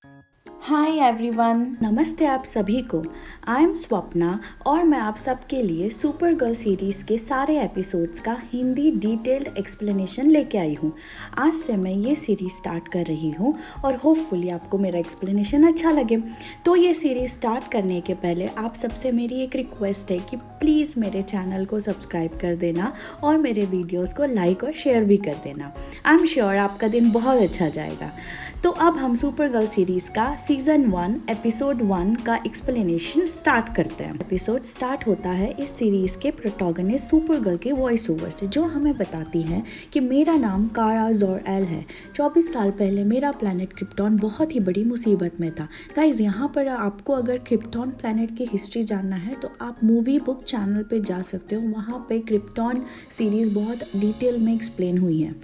Hi everyone, नमस्ते आप सभी को। आई एम स्वप्ना और मैं आप सबके लिए सुपर गर्ल सीरीज़ के सारे एपिसोड्स का हिंदी डिटेल्ड एक्सप्लेनेशन लेके आई हूँ। आज से मैं ये सीरीज़ स्टार्ट कर रही हूँ और होपफुली आपको मेरा एक्सप्लेनेशन अच्छा लगे। तो ये सीरीज़ स्टार्ट करने के पहले आप सबसे मेरी एक रिक्वेस्ट है कि प्लीज़ मेरे चैनल को सब्सक्राइब कर देना और मेरे वीडियोज़ को लाइक और शेयर भी कर देना। आई एम श्योर आपका दिन बहुत अच्छा जाएगा। तो अब हम सुपर गर्ल सीरीज़ का सीज़न 1 एपिसोड 1 का एक्सप्लेनेशन स्टार्ट करते हैं। एपिसोड स्टार्ट होता है इस सीरीज़ के प्रोटोगनिस्ट सुपर गर्ल के वॉइस ओवर से, जो हमें बताती है कि मेरा नाम कारा ज़ोर-एल है। 24 साल पहले मेरा प्लैनेट क्रिप्टॉन बहुत ही बड़ी मुसीबत में था। गाइज़, यहाँ पर आपको अगर क्रिप्टॉन प्लैनेट की हिस्ट्री जानना है तो आप मूवी बुक चैनल पे जा सकते हो। वहाँ पे क्रिप्टॉन सीरीज़ बहुत डिटेल में एक्सप्लेन हुई है।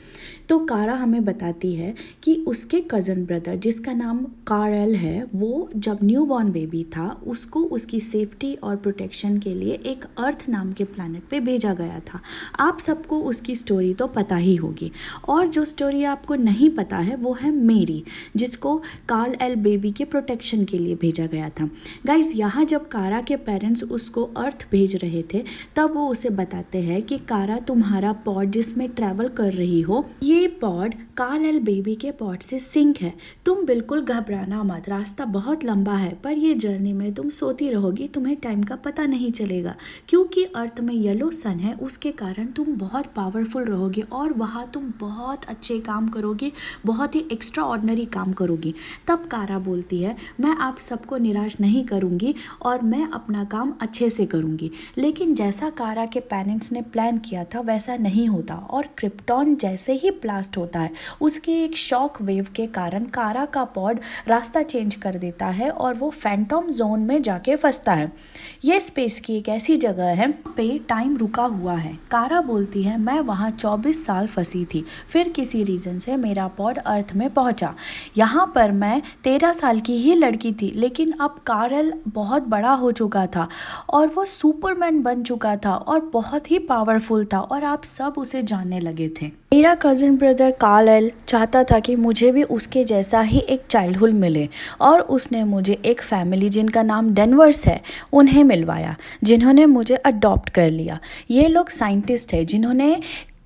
तो कारा हमें बताती है कि उसके कज़न ब्रदर जिसका नाम कारल है, वो जब न्यू बॉर्न बेबी था उसको उसकी सेफ्टी और प्रोटेक्शन के लिए एक अर्थ नाम के प्लैनेट पे भेजा गया था। आप सबको उसकी स्टोरी तो पता ही होगी। और जो स्टोरी आपको नहीं पता है वो है मेरी, जिसको कार्ल एल बेबी के प्रोटेक्शन के लिए भेजा गया था। गाइज, यहाँ जब कारा के पेरेंट्स उसको अर्थ भेज रहे थे तब वो उसे बताते हैं कि कारा, तुम्हारा पॉड जिसमें ट्रैवल कर रही हो, ये पॉड कार्ल एल बेबी के पॉड से सिंक है। तुम बिल्कुल घबराना मत, रास्ता बहुत लंबा है पर ये जर्नी में तुम सोती रहोगी, तुम्हें टाइम का पता नहीं चलेगा। क्योंकि अर्थ में येलो सन है उसके कारण तुम बहुत पावरफुल रहोगी और वहाँ तुम बहुत अच्छे काम करोगी, बहुत ही एक्स्ट्रा ऑर्डिनरी काम करोगी। तब कारा बोलती है, मैं आप सबको निराश नहीं करूँगी और मैं अपना काम अच्छे से करूँगी। लेकिन जैसा कारा के पेरेंट्स ने प्लान किया था वैसा नहीं होता और क्रिप्टॉन जैसे ही ब्लास्ट होता है उसके एक शॉक वेव के कारण कारा का पॉड रास्ता चेंज कर देता है और वो फैंटम जोन में जाके फंसता है। ये स्पेस की एक ऐसी जगह है पे टाइम रुका हुआ है। कारा बोलती है, मैं वहाँ 24 साल फंसी थी, फिर किसी रीज़न से मेरा पॉड अर्थ में पहुँचा। यहाँ पर मैं 13 साल की ही लड़की थी, लेकिन अब कारल बहुत बड़ा हो चुका था और वो सुपरमैन बन चुका था और बहुत ही पावरफुल था और आप सब उसे जानने लगे थे। मेरा कज़न ब्रदर कार्ल चाहता था कि मुझे भी उसके जैसा ही एक चाइल्डहुड मिले और उसने मुझे एक फैमिली जिनका नाम डेनवर्स है उन्हें मिलवाया, जिन्होंने मुझे अडॉप्ट कर लिया। ये लोग साइंटिस्ट हैं जिन्होंने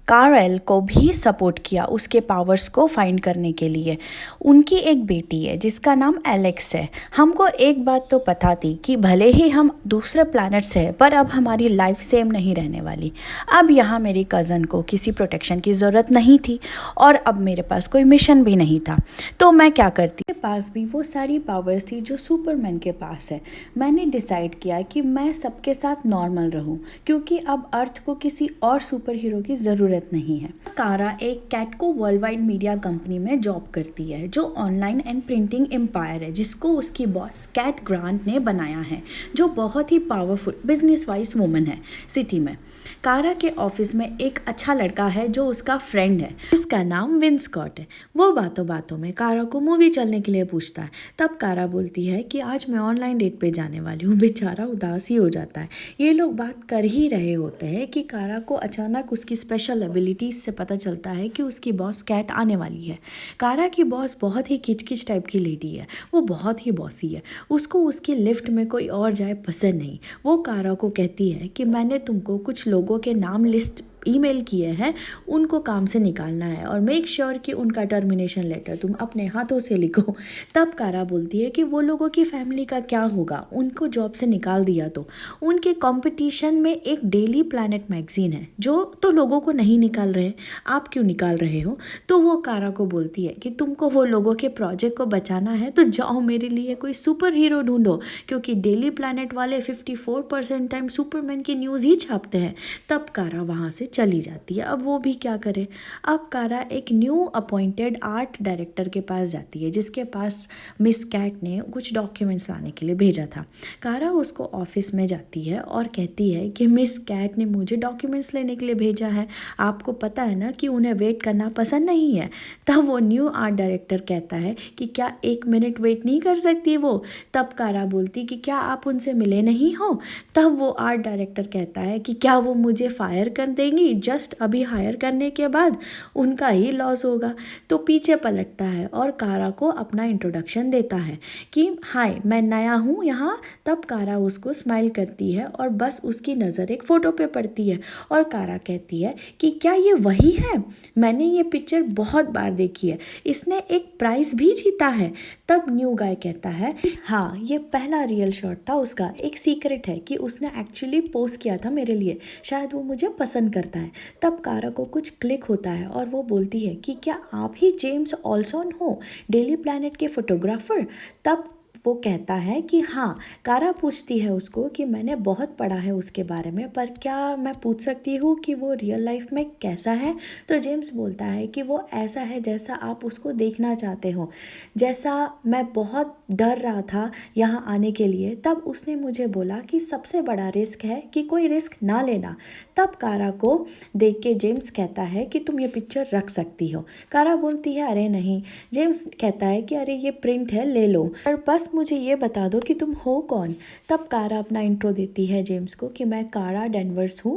कारल को भी सपोर्ट किया उसके पावर्स को फाइंड करने के लिए। उनकी एक बेटी है जिसका नाम एलेक्स है। हमको एक बात तो पता थी कि भले ही हम दूसरे प्लैनेट से हैं पर अब हमारी लाइफ सेम नहीं रहने वाली। अब यहाँ मेरी कज़न को किसी प्रोटेक्शन की ज़रूरत नहीं थी और अब मेरे पास कोई मिशन भी नहीं था। तो मैं क्या करती, मेरे पास भी वो सारी पावर्स थी जो सुपरमैन के पास है। मैंने डिसाइड किया कि मैं सबके साथ नॉर्मल रहूं क्योंकि अब अर्थ को किसी और सुपर हीरो की ज़रूरत नहीं है। कारा एक कैटको वर्ल्ड वाइड मीडिया कंपनी में जॉब करती है जो ऑनलाइन एंड प्रिंटिंग एम्पायर है, जिसको उसकी बॉस कैट ग्रांट ने बनाया है, जो बहुत ही पावरफुल बिजनेस वाइज वुमन है सिटी में। कारा के ऑफिस में एक अच्छा लड़का है जो उसका फ्रेंड है, जिसका नाम विंस स्कॉट है। वो बातों बातों में कारा को मूवी चलने के लिए पूछता है। तब कारा बोलती है कि आज मैं ऑनलाइन डेट पे जाने वाली हूँ। बेचारा उदास ही हो जाता है। ये लोग बात कर ही रहे होते हैं कि कारा को अचानक उसकी स्पेशल एबिलिटीज से पता चलता है कि उसकी बॉस कैट आने वाली है। कारा की बॉस बहुत ही किचकिच टाइप की लेडी है, वो बहुत ही बॉसी है। उसको उसकी लिफ्ट में कोई और जाए पसंद नहीं। वो कारा को कहती है कि मैंने तुमको कुछ लोगों के नाम लिस्ट ईमेल किए हैं, उनको काम से निकालना है और मेक श्योर कि उनका टर्मिनेशन लेटर तुम अपने हाथों से लिखो। तब कारा बोलती है कि वो लोगों की फैमिली का क्या होगा, उनको जॉब से निकाल दिया तो। उनके कंपटीशन में एक डेली प्लैनेट मैगजीन है जो तो लोगों को नहीं निकाल रहे, आप क्यों निकाल रहे हो। तो वो कारा को बोलती है कि तुमको वो लोगों के प्रोजेक्ट को बचाना है तो जाओ मेरे लिए कोई सुपर हीरो ढूंढो, क्योंकि डेली प्लैनेट वाले 54% टाइम सुपरमैन की न्यूज़ ही छापते हैं। तब कारा वहाँ से चली जाती है। अब वो भी क्या करे। अब कारा एक न्यू अपॉइंटेड आर्ट डायरेक्टर के पास जाती है, जिसके पास मिस कैट ने कुछ डॉक्यूमेंट्स लाने के लिए भेजा था। कारा उसको ऑफिस में जाती है और कहती है कि मिस कैट ने मुझे डॉक्यूमेंट्स लेने के लिए भेजा है, आपको पता है ना कि उन्हें वेट करना पसंद नहीं है। तब वो न्यू आर्ट डायरेक्टर कहता है कि क्या 1 मिनट वेट नहीं कर सकती वो। तब कारा बोलती कि क्या आप उनसे मिले नहीं हो। तब वो आर्ट डायरेक्टर कहता है कि क्या वो मुझे फायर कर देंगी ही जस्ट अभी हायर करने के बाद उनका ही लॉस होगा। तो पीछे पलटता है और कारा को अपना इंट्रोडक्शन देता है कि हाय मैं नया हूँ यहाँ। तब कारा उसको स्माइल करती है और बस उसकी नज़र एक फ़ोटो पे पड़ती है और कारा कहती है कि क्या ये वही है, मैंने ये पिक्चर बहुत बार देखी है, इसने एक प्राइज़ भी जीता है। तब न्यू गाय कहता है हाँ ये पहला रियल शॉट था उसका, एक सीक्रेट है कि उसने एक्चुअली पोस्ट किया था मेरे लिए, शायद वो मुझे पसंद करता है। तब कारा को कुछ क्लिक होता है और वो बोलती है कि क्या आप ही जेम्स ऑल्सन हो, डेली प्लैनेट के फोटोग्राफर। तब वो कहता है कि हाँ। कारा पूछती है उसको कि मैंने बहुत पढ़ा है उसके बारे में, पर क्या मैं पूछ सकती हूँ कि वो रियल लाइफ में कैसा है। तो जेम्स बोलता है कि वो ऐसा है जैसा आप उसको देखना चाहते हो, जैसा मैं बहुत डर रहा था यहाँ आने के लिए। तब उसने मुझे बोला कि सबसे बड़ा रिस्क है कि कोई रिस्क ना लेना। तब कारा को देख के जेम्स कहता है कि तुम ये पिक्चर रख सकती हो। कारा बोलती है अरे नहीं। जेम्स कहता है कि अरे ये प्रिंट है, ले लो, पर बस मुझे ये बता दो कि तुम हो कौन। तब कारा अपना इंट्रो देती है जेम्स को कि मैं कारा डेनवर्स हूँ।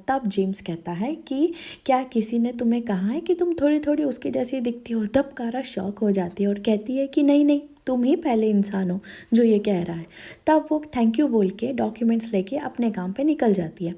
तब जेम्स कहता है कि क्या किसी ने तुम्हें कहा है कि तुम थोड़ी थोड़ी उसकी जैसी दिखती हो। तब कारा शॉक हो जाती है और कहती है कि नहीं नहीं, तुम ही पहले इंसान हो जो ये कह रहा है। तब वो थैंक यू बोल के डॉक्यूमेंट्स लेके अपने काम पे निकल जाती है।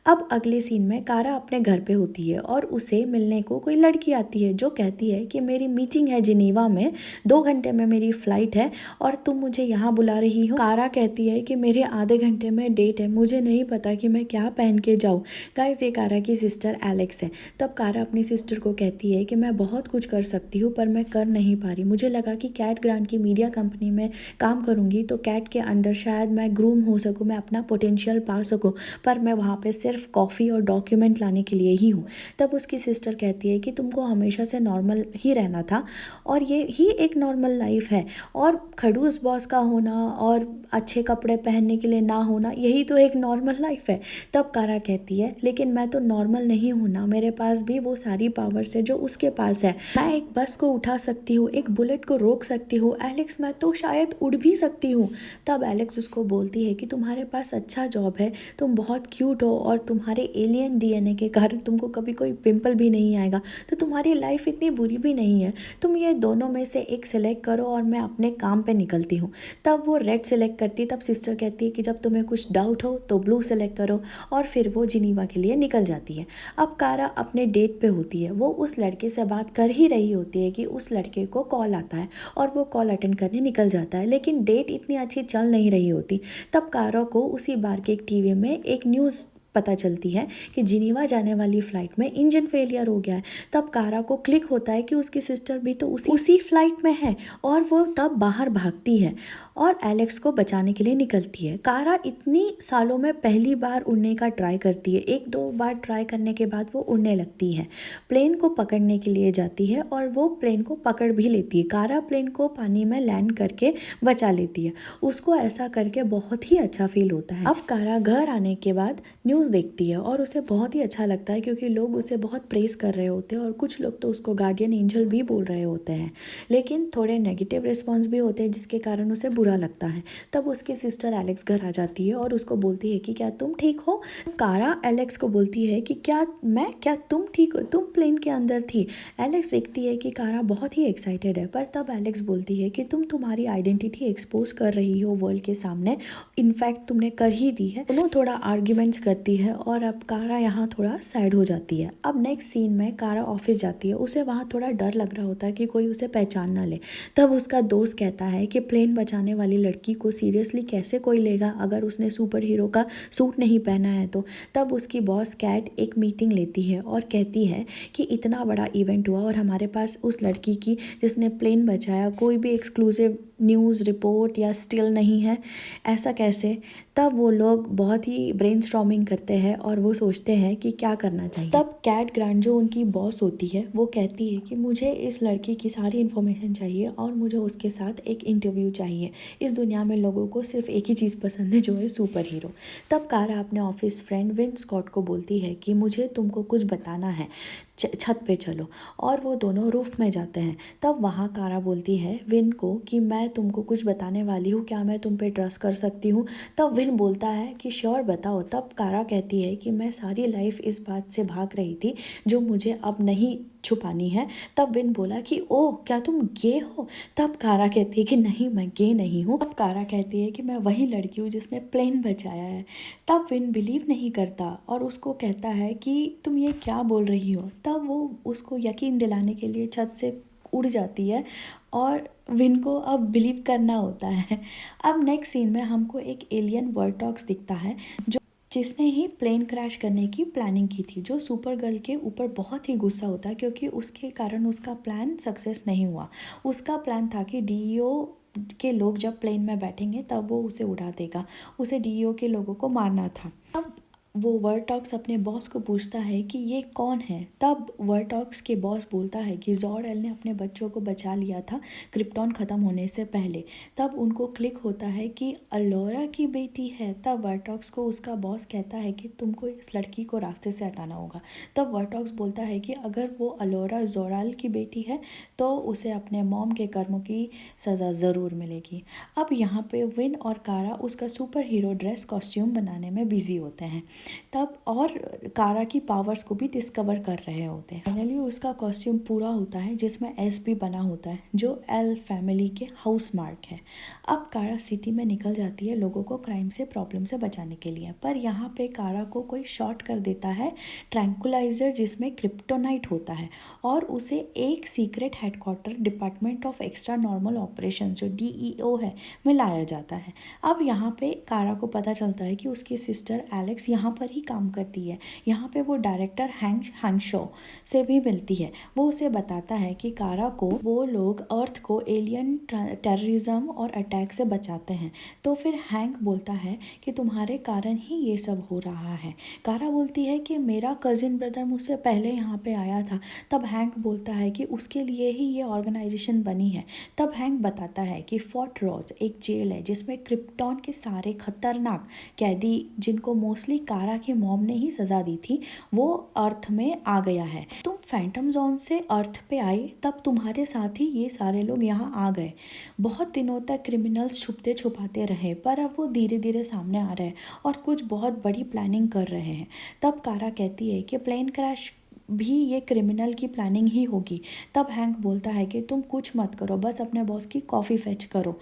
अब अगले सीन में कारा अपने घर पे होती है और उसे मिलने को कोई लड़की आती है जो कहती है कि मेरी मीटिंग है जिनेवा में, 2 घंटे में मेरी फ़्लाइट है और तुम मुझे यहाँ बुला रही हो। कारा कहती है कि मेरे आधे घंटे में डेट है, मुझे नहीं पता कि मैं क्या पहन के जाऊँ। गाइस ये कारा की सिस्टर एलेक्स है। तब कारा अपनी सिस्टर को कहती है कि मैं बहुत कुछ कर सकती हूँ पर मैं कर नहीं पा रही। मुझे लगा कि कैट ग्रांट की मीडिया कंपनी में काम करूँगी तो कैट के अंडर शायद मैं ग्रूम हो सकूँ, मैं अपना पोटेंशियल पा सकूँ, पर मैं वहाँ पे सिर्फ कॉफ़ी और डॉक्यूमेंट लाने के लिए ही हूँ। तब उसकी सिस्टर कहती है कि तुमको हमेशा से नॉर्मल ही रहना था और ये ही एक नॉर्मल लाइफ है, और खड़ूस बॉस का होना और अच्छे कपड़े पहनने के लिए ना होना, यही तो एक नॉर्मल लाइफ है। तब कारा कहती है लेकिन मैं तो नॉर्मल नहीं हूँ ना, मेरे पास भी वो सारी पावर्स है जो उसके पास है। मैं एक बस को उठा सकती हूँ, एक बुलेट को रोक सकती हूँ। एलेक्स मैं तो शायद उड़ भी सकती हूँ। तब एलेक्स उसको बोलती है कि तुम्हारे पास अच्छा जॉब है, तुम बहुत क्यूट हो और तुम्हारे एलियन डीएनए के कारण तुमको कभी कोई पिंपल भी नहीं आएगा, तो तुम्हारी लाइफ इतनी बुरी भी नहीं है। तुम ये दोनों में से एक सिलेक्ट करो और मैं अपने काम पे निकलती हूँ। तब वो रेड सिलेक्ट करती। तब सिस्टर कहती है कि जब तुम्हें कुछ डाउट हो तो ब्लू सेलेक्ट करो, और फिर वो जिनीवा के लिए निकल जाती है। अब कारा अपने डेट पे होती है, वो उस लड़के से बात कर ही रही होती है कि उस लड़के को कॉल आता है और वो कॉल अटेंड करने निकल जाता है, लेकिन डेट इतनी अच्छी चल नहीं रही होती। तब कारा को उसी बार के एक टीवी में एक न्यूज़ पता चलती है कि जिनीवा जाने वाली फ़्लाइट में इंजन फेलियर हो गया है। तब कारा को क्लिक होता है कि उसकी सिस्टर भी तो उसी फ्लाइट में है, और वो तब बाहर भागती है और एलेक्स को बचाने के लिए निकलती है। कारा इतनी सालों में पहली बार उड़ने का ट्राई करती है। 1-2 बार ट्राई करने के बाद वो उड़ने लगती है, प्लेन को पकड़ने के लिए जाती है और वो प्लेन को पकड़ भी लेती है। कारा प्लेन को पानी में लैंड करके बचा लेती है। उसको ऐसा करके बहुत ही अच्छा फील होता है। अब कारा घर आने के बाद न्यूज़ देखती है और उसे बहुत ही अच्छा लगता है क्योंकि लोग उसे बहुत प्रेस कर रहे होते हैं और कुछ लोग तो उसको गार्डियन एंजल भी बोल रहे होते हैं, लेकिन थोड़े नेगेटिव रिस्पॉन्स भी होते हैं जिसके कारण उसे बुरा लगता है। तब उसकी सिस्टर एलेक्स घर आ जाती है और उसको बोलती है कि क्या तुम ठीक हो। कारा एलेक्स को बोलती है कि क्या तुम ठीक हो, तुम प्लेन के अंदर थी। एलेक्स देखती है कि कारा बहुत ही एक्साइटेड है, पर तब एलेक्स बोलती है कि तुम्हारी आइडेंटिटी एक्सपोज कर रही हो वर्ल्ड के सामने, इनफैक्ट तुमने कर ही दी है। दोनों थोड़ा आर्ग्यूमेंट्स करती है और अब कारा यहाँ थोड़ा सैड हो जाती है। अब नेक्स्ट सीन में कारा ऑफिस जाती है। उसे वहाँ थोड़ा डर लग रहा होता है कि कोई उसे पहचान ना ले। तब उसका दोस्त कहता है कि प्लेन बचाने वाली लड़की को सीरियसली कैसे कोई लेगा अगर उसने सुपर हीरो का सूट नहीं पहना है तो। तब उसकी बॉस कैट एक मीटिंग लेती है और कहती है कि इतना बड़ा इवेंट हुआ और हमारे पास उस लड़की की जिसने प्लेन बचाया कोई भी एक्सक्लूसिव न्यूज़ रिपोर्ट या स्टिल नहीं है, ऐसा कैसे। तब वो लोग बहुत ही ब्रेनस्टॉर्मिंग करते हैं और वो सोचते हैं कि क्या करना चाहिए। तब कैट ग्रांट जो उनकी बॉस होती है वो कहती है कि मुझे इस लड़की की सारी इन्फॉर्मेशन चाहिए और मुझे उसके साथ एक इंटरव्यू चाहिए। इस दुनिया में लोगों को सिर्फ एक ही चीज़ पसंद है जो है सुपर हीरो। तब कारा अपने ऑफिस फ्रेंड विन स्कॉट को बोलती है कि मुझे तुमको कुछ बताना है, छत पे चलो, और वो दोनों रूफ में जाते हैं। तब वहाँ कारा बोलती है विन को कि मैं तुमको कुछ बताने वाली हूँ, क्या मैं तुम पे ट्रस्ट कर सकती हूँ। तब विन विन बोलता है कि श्योर बताओ। तब कारा कहती है कि मैं सारी लाइफ इस बात से भाग रही थी जो मुझे अब नहीं छुपानी है। तब विन बोला कि ओह क्या तुम गे हो? तब कारा कहती है कि नहीं मैं गे नहीं हूँ। तब कारा कहती है कि मैं वही लड़की हूँ जिसने प्लेन बचाया है। तब विन बिलीव नहीं करता और उसको कहता है कि तुम ये क्या बोल रही हो। तब वो उसको यकीन दिलाने के लिए छत से उड़ जाती है और विन को अब बिलीव करना होता है। अब नेक्स्ट सीन में हमको एक एलियन वर्टॉक्स दिखता है जो जिसने ही प्लेन क्रैश करने की प्लानिंग की थी, जो सुपर गर्ल के ऊपर बहुत ही गुस्सा होता है क्योंकि उसके कारण उसका प्लान सक्सेस नहीं हुआ। उसका प्लान था कि डीईओ के लोग जब प्लेन में बैठेंगे तब वो उसे उड़ा देगा, उसे डीईओ के लोगों को मारना था। अब वो वर्टॉक्स अपने बॉस को पूछता है कि ये कौन है। तब वर्टॉक्स के बॉस बोलता है कि ज़ोर-एल ने अपने बच्चों को बचा लिया था क्रिप्टॉन ख़त्म होने से पहले। तब उनको क्लिक होता है कि अलोरा की बेटी है। तब वर्टॉक्स को उसका बॉस कहता है कि तुमको इस लड़की को रास्ते से हटाना होगा। तब वर्टॉक्स बोलता है कि अगर वो अलोरा ज़ोर-एल की बेटी है तो उसे अपने मॉम के कर्मों की सज़ा ज़रूर मिलेगी। अब यहाँ पे विन और कारा उसका सुपर हीरो ड्रेस कॉस्ट्यूम बनाने में बिजी होते हैं। तब और कारा की पावर्स को भी डिस्कवर कर रहे होते हैं। फाइनली उसका कॉस्ट्यूम पूरा होता है जिसमें एस भी बना होता है जो एल फैमिली के हाउस मार्क है। अब कारा सिटी में निकल जाती है लोगों को क्राइम से प्रॉब्लम से बचाने के लिए, पर यहाँ पे कारा को कोई शॉट कर देता है ट्रैंकुलाइजर जिसमें क्रिप्टोनाइट होता है और उसे एक secret headquarter department of extra normal operation जो डीईओ है में लाया जाता है। अब यहाँ पे कारा को पता चलता है कि उसकी सिस्टर एलेक्स यहाँ पर ही काम करती है। यहाँ पे वो डायरेक्टर हैंगशो से भी मिलती है। वो उसे बताता है कि कारा को वो लोग अर्थ को एलियन टेररिज्म और अटैक से बचाते हैं। तो फिर हैंक बोलता है कि तुम्हारे कारण ही ये सब हो रहा है। कारा बोलती है कि मेरा कजिन ब्रदर मुझसे पहले यहाँ पे आया था। तब हैंक बोलता है कि उसके लिए ही ये ऑर्गेनाइजेशन बनी है। तब हैंक बताता है कि फोर्ट रॉस एक जेल है जिसमें क्रिप्टॉन के सारे खतरनाक कैदी जिनको मोस्टली कारा के मॉम ने ही सज़ा दी थी वो अर्थ में आ गया है। तुम फैंटम जोन से अर्थ पे आए तब तुम्हारे साथ ही ये सारे लोग यहाँ आ गए। बहुत दिनों तक क्रिमिनल्स छुपते छुपाते रहे पर अब वो धीरे धीरे सामने आ रहे हैं और कुछ बहुत बड़ी प्लानिंग कर रहे हैं। तब कारा कहती है कि प्लेन क्रैश भी ये क्रिमिनल की प्लानिंग ही होगी। तब हैंक बोलता है कि तुम कुछ मत करो, बस अपने बॉस की कॉफ़ी फेच करो।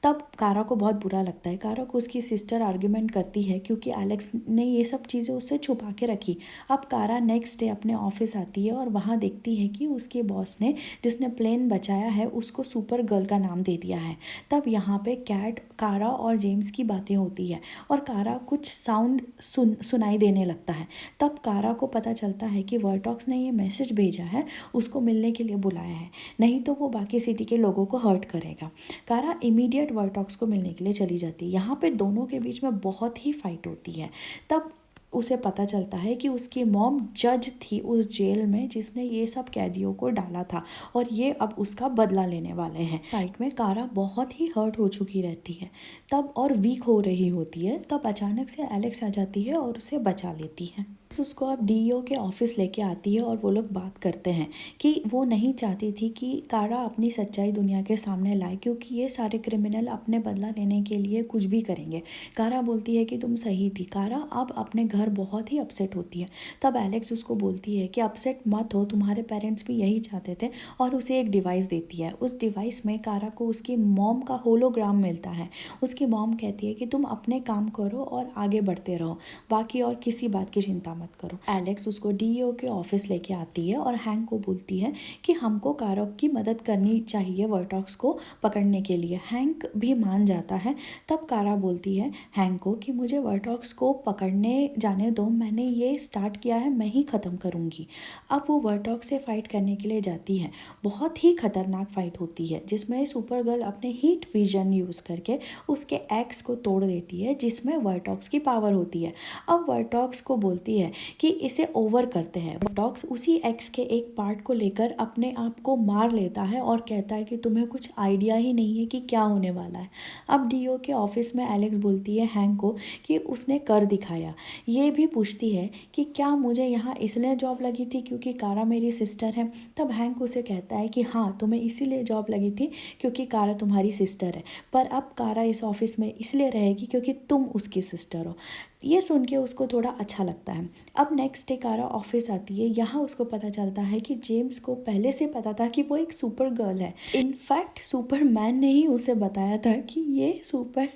तब कारा को बहुत बुरा लगता है। कारा को उसकी सिस्टर आर्ग्यूमेंट करती है क्योंकि एलेक्स ने ये सब चीज़ें उससे छुपा के रखी। अब कारा नेक्स्ट डे अपने ऑफिस आती है और वहाँ देखती है कि उसके बॉस ने जिसने प्लेन बचाया है उसको सुपर गर्ल का नाम दे दिया है। तब यहाँ पे कैट, कारा और जेम्स की बातें होती है और कारा कुछ साउंड सुनाई देने लगता है। तब कारा को पता चलता है कि वर्टॉक्स ने ये मैसेज भेजा है, उसको मिलने के लिए बुलाया है, नहीं तो वो बाकी सिटी के लोगों को हर्ट करेगा। कारा इमीडिएट वर्टॉक्स को मिलने के लिए चली जाती है। यहाँ पे दोनों के बीच में बहुत ही फाइट होती है। तब उसे पता चलता है कि उसकी मॉम जज थी उस जेल में जिसने ये सब कैदियों को डाला था और ये अब उसका बदला लेने वाले हैं। फाइट में कारा बहुत ही हर्ट हो चुकी रहती है तब और वीक हो रही होती है। तब अचानक से एलेक्स आ जाती है और उसे बचा लेती है। उसको अब डीईओ के ऑफिस लेके आती है और वो लोग बात करते हैं कि वो नहीं चाहती थी कि कारा अपनी सच्चाई दुनिया के सामने लाए क्योंकि ये सारे क्रिमिनल अपने बदला लेने के लिए कुछ भी करेंगे। कारा बोलती है कि तुम सही थी। कारा अब अपने घर बहुत ही अपसेट होती है। तब एलेक्स उसको बोलती है कि अपसेट मत हो, तुम्हारे पेरेंट्स भी यही चाहते थे और उसे एक डिवाइस देती है। उस डिवाइस में कारा को उसकी मॉम का होलोग्राम मिलता है। उसकी मॉम कहती है कि तुम अपने काम करो और आगे बढ़ते रहो, बाकी और किसी बात की चिंता मत करो। एलेक्स उसको डीईओ के ऑफिस लेके आती है और हैंक को बोलती है कि हमको कारा की मदद करनी चाहिए वर्टॉक्स को पकड़ने के लिए। हैंक भी मान जाता है। तब कारा बोलती है हैंक को कि मुझे वर्टॉक्स को पकड़ने जाने दो, मैंने ये स्टार्ट किया है, मैं ही ख़त्म करूँगी। अब वो वर्टॉक्स से फाइट करने के लिए जाती है। बहुत ही खतरनाक फाइट होती है जिसमें सुपर गर्ल अपने हीट विजन यूज़ करके उसके एक्स को तोड़ देती है जिसमें वर्टॉक्स की पावर होती है। अब वर्टॉक्स को बोलती है है कि इसे ओवर करते हैं। बॉटॉक्स उसी एक्स के एक पार्ट को लेकर अपने आप को मार लेता है और कहता है कि तुम्हें कुछ आइडिया ही नहीं है कि क्या होने वाला है। अब डीओ के ऑफिस में एलेक्स बोलती है हैंक को कि उसने कर दिखाया। ये भी पूछती है कि क्या मुझे यहाँ इसलिए जॉब लगी थी क्योंकि कारा मेरी सिस्टर है। तब हैंक उसे कहता है कि हाँ, तुम्हें इसीलिए जॉब लगी थी क्योंकि कारा तुम्हारी सिस्टर है, पर अब कारा इस ऑफिस में इसलिए रहेगी क्योंकि तुम उसकी सिस्टर हो। ये सुन के उसको थोड़ा अच्छा लगता है। अब नेक्स्ट डे कारा ऑफिस आती है। यहाँ उसको पता चलता है कि जेम्स को पहले से पता था कि वो एक सुपर गर्ल है। इनफैक्ट सुपरमैन ने ही उसे बताया था कि ये सुपर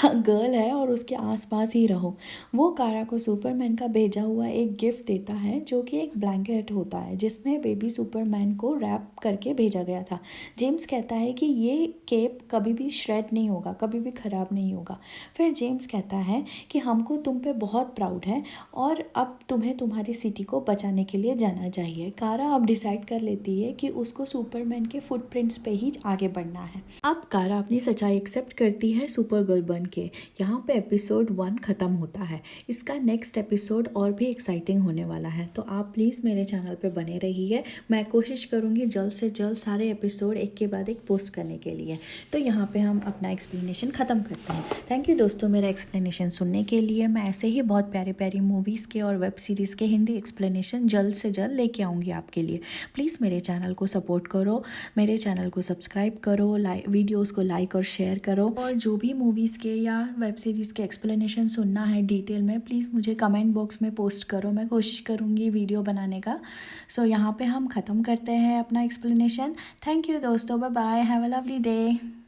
गर्ल है और उसके आसपास ही रहो। वो कारा को सुपरमैन का भेजा हुआ एक गिफ्ट देता है जो कि एक ब्लैंकेट होता है जिसमें बेबी सुपरमैन को रैप करके भेजा गया था। जेम्स कहता है कि ये केप कभी भी श्रेड नहीं होगा, कभी भी ख़राब नहीं होगा। फिर जेम्स कहता है कि हमको तुम पे बहुत प्राउड है और अब तुम्हें तुम्हारी सिटी को बचाने के लिए जाना चाहिए। कारा अब डिसाइड कर लेती है कि उसको सुपरमैन के फुटप्रिंट्स पे ही आगे बढ़ना है। अब कारा अपनी सच्चाई एक्सेप्ट करती है सुपर गर्ल बन के। यहाँ पे एपिसोड 1 ख़त्म होता है। इसका नेक्स्ट एपिसोड और भी एक्साइटिंग होने वाला है, तो आप प्लीज़ मेरे चैनल पे बने रहिए। मैं कोशिश करूँगी जल्द से जल्द सारे एपिसोड एक के बाद एक पोस्ट करने के लिए। तो यहाँ पे हम अपना एक्सप्लेनेशन ख़त्म करते हैं। थैंक यू दोस्तों मेरा एक्सप्लेनेशन सुनने के लिए। मैं ऐसे ही बहुत प्यारे प्यारी मूवीज़ के और वेब सीरीज़ के हिंदी एक्सप्लेनेशन जल्द से जल्द लेके आऊँगी आपके लिए। प्लीज़ मेरे चैनल को सपोर्ट करो, मेरे चैनल को सब्सक्राइब करो, वीडियोज़ को लाइक और शेयर करो, और जो भी मूवीज़ के या वेब सीरीज़ के एक्सप्लेनेशन सुनना है डिटेल में प्लीज़ मुझे कमेंट बॉक्स में पोस्ट करो। मैं कोशिश करूँगी वीडियो बनाने का। सो यहाँ पे हम ख़त्म करते हैं अपना एक्सप्लेनेशन। थैंक यू दोस्तों, bye bye, have a lovely day.